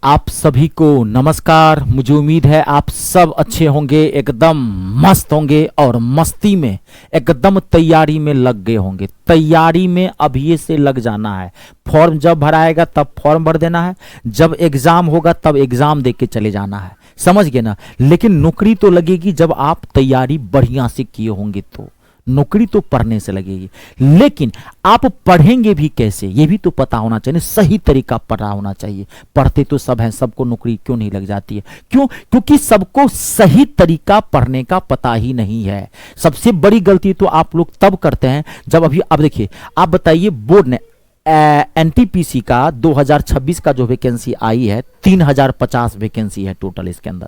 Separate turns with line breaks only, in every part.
आप सभी को नमस्कार। मुझे उम्मीद है आप सब अच्छे होंगे, एकदम मस्त होंगे और मस्ती में एकदम तैयारी में लग गए होंगे। तैयारी में अभी से लग जाना है। फॉर्म जब भराएगा तब फॉर्म भर देना है, जब एग्जाम होगा तब एग्जाम दे के चले जाना है, समझ गए ना। लेकिन नौकरी तो लगेगी जब आप तैयारी बढ़िया से किए होंगे, तो नौकरी तो पढ़ने से लगेगी। लेकिन आप पढ़ेंगे भी कैसे, ये भी तो पता होना चाहिए। सही तरीका पढ़ा होना चाहिए। पढ़ते तो सब हैं, सबको नौकरी क्यों नहीं लग जाती है? क्यों? क्योंकि सबको सही तरीका पढ़ने का पता ही नहीं है। सबसे बड़ी गलती तो आप लोग तब करते हैं जब अभी, अब देखिए, आप बताइए, बोर्ड ने एनटीपीसी का 2026 का जो वैकेंसी आई है, 3050 वैकेंसी है टोटल। इसके अंदर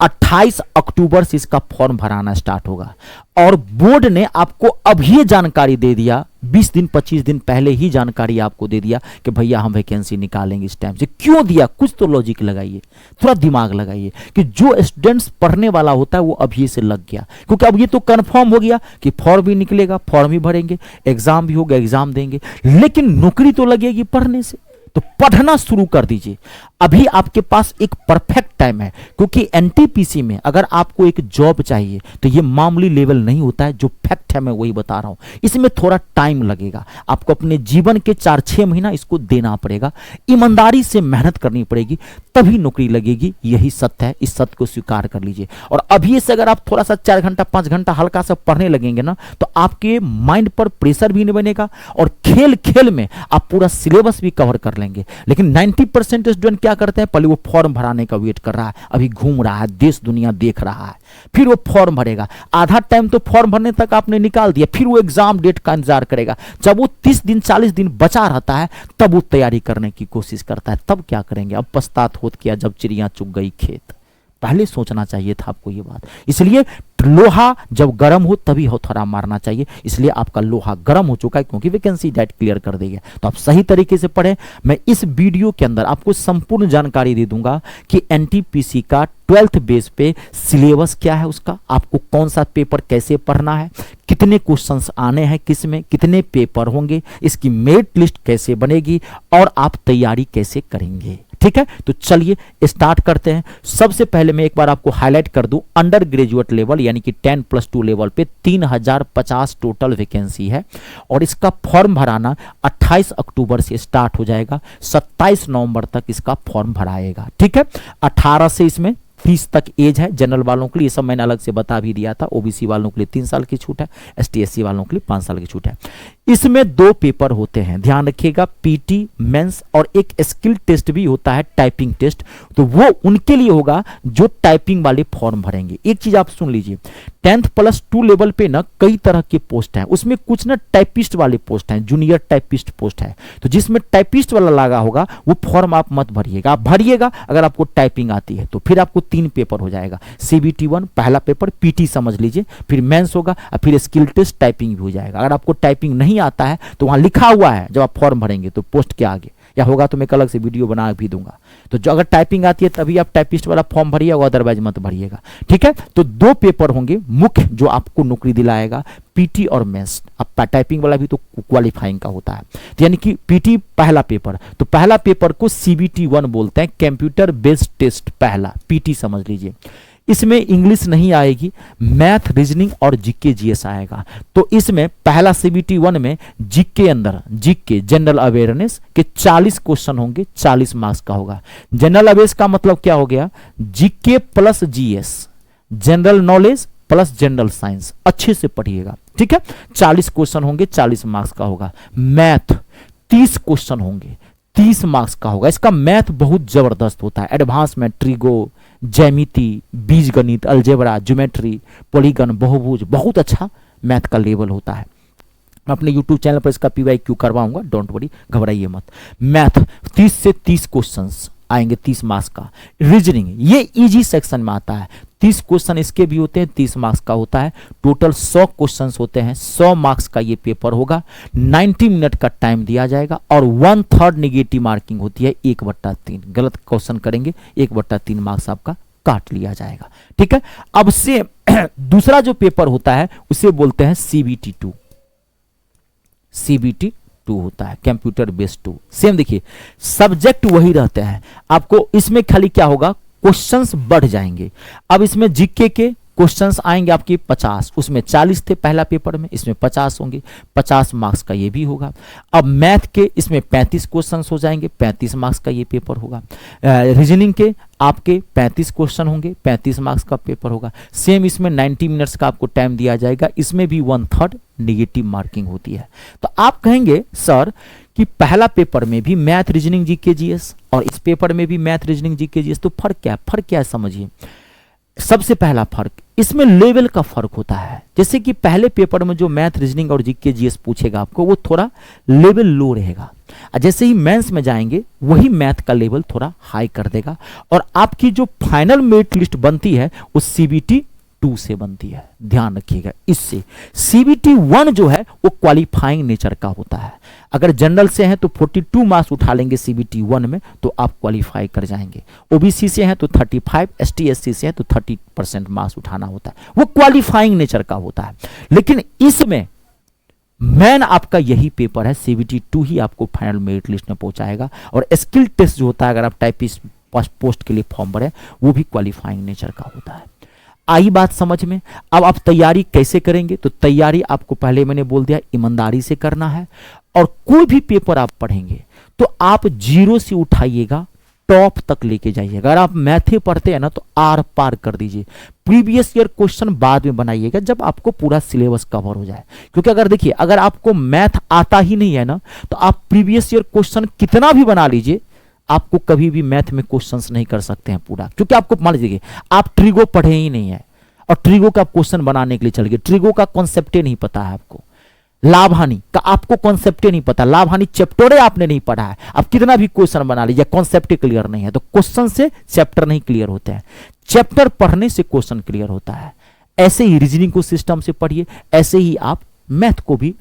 28 अक्टूबर से इसका फॉर्म भराना स्टार्ट होगा और बोर्ड ने आपको अभी जानकारी दे दिया, 20 दिन 25 दिन पहले ही जानकारी आपको दे दिया कि भैया हम वैकेंसी निकालेंगे इस टाइम से। क्यों दिया? कुछ तो लॉजिक लगाइए, थोड़ा दिमाग लगाइए कि जो स्टूडेंट्स पढ़ने वाला होता है वो अभी से लग गया। क्योंकि अब ये तो कंफर्म हो गया कि फॉर्म भी निकलेगा, फॉर्म भी भरेंगे, एग्जाम भी होगा, एग्जाम देंगे, लेकिन नौकरी तो लगेगी पढ़ने से। तो पढ़ना शुरू कर दीजिए। अभी आपके पास एक परफेक्ट टाइम है, क्योंकि एनटीपीसी में अगर आपको एक जॉब चाहिए तो ये मामूली लेवल नहीं होता है। जो फैक्ट है मैं वही बता रहा हूं। इसमें थोड़ा टाइम लगेगा, आपको अपने जीवन के 4-6 महीना इसको देना पड़ेगा, ईमानदारी से मेहनत करनी पड़ेगी, तभी नौकरी लगेगी। यही सत्य है, इस सत्य को स्वीकार कर लीजिए। और अभी से अगर आप थोड़ा सा 4 घंटा 5 घंटा हल्का सा पढ़ने लगेंगे ना, तो आपके माइंड पर प्रेशर भी नहीं बनेगा और खेल खेल में आप पूरा सिलेबस भी कवर कर लेंगे। लेकिन 90% स्टूडेंट क्या करते हैं, पहले वो फॉर्म भराने का वेट कर रहा है, अभी घूम रहा है, देश दुनिया देख रहा है, फिर वो फॉर्म भरेगा। आधा टाइम तो फॉर्म भरने तक आपने निकाल दिया, फिर वो एग्जाम डेट का इंतजार करेगा। जब वो 30 दिन 40 दिन बचा रहता है तब वो तैयारी करने की कोशिश करता है। तब क्या करेंगे? अब पछतात होत किया जब चिड़िया चुग गई खेत। पहले सोचना चाहिए था आपको ये बात। इसलिए लोहा जब गर्म हो तभी हथौड़ा मारना चाहिए। इसलिए आपका लोहा गर्म हो चुका है, क्योंकि वैकेंसी डेट क्लियर कर देगा। तो आप सही तरीके से पढ़ें। मैं इस वीडियो के अंदर आपको संपूर्ण जानकारी दे दूंगा कि एनटीपीसी का 12th बेस पे सिलेबस क्या है, उसका आपको कौन सा पेपर कैसे पढ़ना है, कितने क्वेश्चंस आने हैं, किस में कितने पेपर होंगे, इसकी मेरिट लिस्ट कैसे बनेगी और आप तैयारी कैसे करेंगे। ठीक है, तो चलिए स्टार्ट करते हैं। सबसे पहले मैं एक बार आपको हाईलाइट कर दूं, अंडर ग्रेजुएट लेवल यानी कि 10+2 लेवल पे 3050 टोटल वैकेंसी है और इसका फॉर्म भराना 28 अक्टूबर से स्टार्ट हो जाएगा, 27 नवंबर तक इसका फॉर्म भराएगा। ठीक है, 18 से इसमें 30 तक एज है जनरल वालों के लिए, ये सब मैंने अलग से बता भी दिया था। ओबीसी वालों के लिए 3 साल की छूट है, एसटी एससी वालों के लिए 5 साल की छूट है। इसमें 2 पेपर होते हैं, ध्यान रखिएगा, पीटी मेंस और एक स्किल टेस्ट भी होता है, टाइपिंग टेस्ट। तो वो उनके लिए होगा जो टाइपिंग वाले फॉर्म भरेंगे। एक चीज आप सुन लीजिए, 10+2 लेवल पे ना कई तरह के पोस्ट हैं, उसमें कुछ ना टाइपिस्ट वाले पोस्ट हैं, जूनियर टाइपिस्ट पोस्ट है। तो जिसमें टाइपिस्ट वाला लगा होगा वो फॉर्म आप मत भरिएगा। आप भरिएगा अगर आपको टाइपिंग आती है तो फिर आपको 3 पेपर हो जाएगा। CBT 1 पहला पेपर, पीटी समझ लीजिए, फिर मेंस होगा और फिर स्किल टेस्ट, टाइपिंग भी हो जाएगा। अगर आपको टाइपिंग नहीं आता है तो वहां लिखा हुआ है, जब आप फॉर्म भरेंगे तो पोस्ट के आगे या होगा तो मैं अलग से वीडियो बना भी दूंगा। तो जो अगर टाइपिंग आती है तभी आप टाइपिस्ट वाला फॉर्म भरिएगा, अदरवाइज मत भरिएगा। ठीक है, तो 2 पेपर होंगे मुख्य जो आपको नौकरी दिलाएगा, पीटी और मेंस। अब टाइपिंग वाला भी तो क्वालिफाइंग का होता है, तो यानी कि पीटी पहला पेपर, तो पहला पेपर को CBT 1 बोलते हैं, कंप्यूटर बेस्ड टेस्ट पहला, पीटी समझ लीजिए। इसमें इंग्लिश नहीं आएगी, मैथ, रीजनिंग और जीके जीएस आएगा। तो इसमें पहला CBT 1 में जीके अंदर, जीके जनरल अवेयरनेस के 40 क्वेश्चन होंगे, 40 मार्क्स का होगा। जनरल अवेयरनेस का मतलब क्या हो गया? GK plus GS, general knowledge plus general science. अच्छे से पढ़िएगा, ठीक है। 40 क्वेश्चन होंगे, 40 मार्क्स का होगा। मैथ 30 क्वेश्चन होंगे, 30 मार्क्स का होगा। इसका मैथ बहुत जबरदस्त होता है, एडवांस में ट्रिगो, ज्यामिति, बीजगणित, अलजेब्रा, ज्योमेट्री, पॉलीगन, बहुभुज, बहुत अच्छा मैथ का लेवल होता है। मैं अपने YouTube चैनल पर इसका PYQ करवाऊंगा, डोंट वरी, घबराइए मत। मैथ 30 से 30 क्वेश्चंस आएंगे, 30 मार्क्स का। रीजनिंग ये इजी सेक्शन में आता है, 30 क्वेश्चन इसके भी होते हैं, 30 मार्क्स का होता है। टोटल 100 क्वेश्चंस होते हैं, 100 मार्क्स का ये पेपर होगा। 90 मिनट का टाइम दिया जाएगा और 1/3 नेगेटिव मार्किंग होती है, 1/3। गलत क्वेश्चन करेंगे 1/3 मार्क्स आपका काट लिया जाएगा। ठीक है, अब से दूसरा जो पेपर होता है उसे बोलते हैं CBT 2। CBT टू होता है, कंप्यूटर बेस्ड टू। सेम देखिए सब्जेक्ट वही रहते हैं, आपको इसमें खाली क्या होगा, क्वेश्चंस बढ़ जाएंगे। अब इसमें जीके के क्वेश्चंस आएंगे आपके 50, उसमें 40 थे पहला पेपर में, इसमें 50 होंगे, 50 मार्क्स का ये भी होगा। अब मैथ के इसमें 35 क्वेश्चंस हो जाएंगे, 35 मार्क्स का ये पेपर होगा। रीजनिंग के आपके 35 क्वेश्चन होंगे, 35 मार्क्स का पेपर होगा। सेम इसमें 90 मिनट्स का आपको टाइम दिया जाएगा, इसमें भी 1/3 नेगेटिव मार्किंग होती है। तो आप कहेंगे सर कि पहला पेपर में भी मैथ रीजनिंग जीके जीएस और इस पेपर में भी मैथ रीजनिंग जीके जीएस, तो फर्क क्या है? फर्क क्या है समझिए। सबसे पहला फर्क इसमें लेवल का फर्क होता है। जैसे कि पहले पेपर में जो मैथ रीजनिंग और जीके जीएस पूछेगा आपको वो थोड़ा लेवल लो रहेगा, जैसे ही मेंस में जाएंगे वही मैथ का लेवल थोड़ा हाई कर देगा, और आपकी जो फाइनल मेरिट लिस्ट बनती है वो सीबीटी 2 से बनती है, ध्यान रखिएगा। इससे सीबीटी 1 जो है वो क्वालिफाइंग नेचर का होता है। अगर जनरल से हैं तो 42 मार्क्स उठा लेंगे सीबीटी 1 में तो आप क्वालिफाई कर जाएंगे। ओबीसी से हैं तो 35, एसटी एससी से हैं तो 30% मार्क्स उठाना होता है, वो क्वालिफाइंग नेचर का होता है। लेकिन इसमें मेन आपका यही पेपर है, सीबीटी 2 ही आपको फाइनल मेरिट लिस्ट में पहुंचाएगा। और स्किल टेस्ट जो होता है, अगर आप टाइपिस्ट पोस्ट के लिए फॉर्म भरें, वो भी क्वालिफाइंग नेचर का होता है। आई बात समझ में? अब आप तैयारी कैसे करेंगे? तो तैयारी आपको पहले मैंने बोल दिया ईमानदारी से करना है, और कोई भी पेपर आप पढ़ेंगे तो आप 0 से उठाइएगा, टॉप तक लेके जाइएगा। अगर आप मैथे पढ़ते हैं ना तो आर पार कर दीजिए। प्रीवियस ईयर क्वेश्चन बाद में बनाइएगा जब आपको पूरा सिलेबस कवर हो जाए, क्योंकि अगर देखिए अगर आपको मैथ आता ही नहीं है ना तो आप प्रीवियस ईयर क्वेश्चन कितना भी बना लीजिए, आपको कभी भी मैथ में क्वेश्चंस नहीं कर सकते हैं पूरा। क्योंकि आपको मान लीजिए आप ट्रिगो पढ़े ही नहीं है और ट्रिगो का क्वेश्चन बनाने के लिए चल गए, ट्रिगो का कॉन्सेप्ट नहीं पता है आपको, लाभ हानि का आपको कॉन्सेप्ट नहीं पता, लाभ हानि चैप्टर आपने नहीं पढ़ा है, आप कितना भी क्वेश्चन बना लीजिए कॉन्सेप्ट क्लियर नहीं है। तो क्वेश्चन से चैप्टर नहीं क्लियर होते हैं, चैप्टर पढ़ने से क्वेश्चन क्लियर होता है। ऐसे ही रीजनिंग को सिस्टम से पढ़िए, ऐसे ही आप मैथ को भी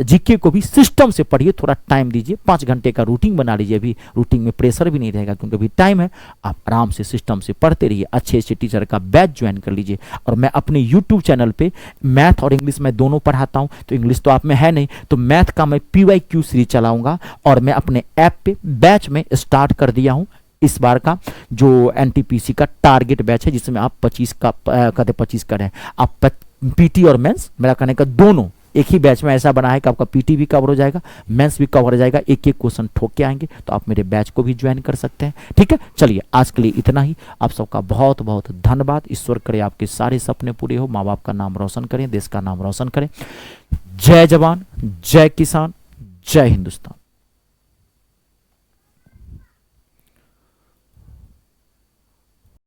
जीके को भी सिस्टम से पढ़िए। थोड़ा टाइम दीजिए, 5 घंटे का रूटीन बना लीजिए। अभी रूटीन में प्रेशर भी नहीं रहेगा क्योंकि अभी टाइम है। आप आराम से सिस्टम से पढ़ते रहिए, अच्छे अच्छे टीचर का बैच ज्वाइन कर लीजिए। और मैं अपने यूट्यूब चैनल पे मैथ और इंग्लिश में दोनों पढ़ाता हूँ। तो इंग्लिश तो आप में है नहीं, तो मैथ का मैं PYQ सीरीज चलाऊंगा, और मैं अपने ऐप पे बैच में स्टार्ट कर दिया हूँ। इस बार का जो एनटीपीसी का टारगेट बैच है जिसमें आप 25 का कहते 25 करें, आप पीटी और मेंस, मेरा कहने का दोनों एक ही बैच में ऐसा बना है कि आपका पीटी भी कवर हो जाएगा, मेंस भी कवर हो जाएगा, एक एक क्वेश्चन ठोक के आएंगे। तो आप मेरे बैच को भी ज्वाइन कर सकते हैं। ठीक है, चलिए आज के लिए इतना ही। आप सबका बहुत बहुत धन्यवाद। ईश्वर करे आपके सारे सपने पूरे हो, माँ बाप का नाम रोशन करें, देश का नाम रोशन करें। जय जवान, जय किसान, जय हिंदुस्तान।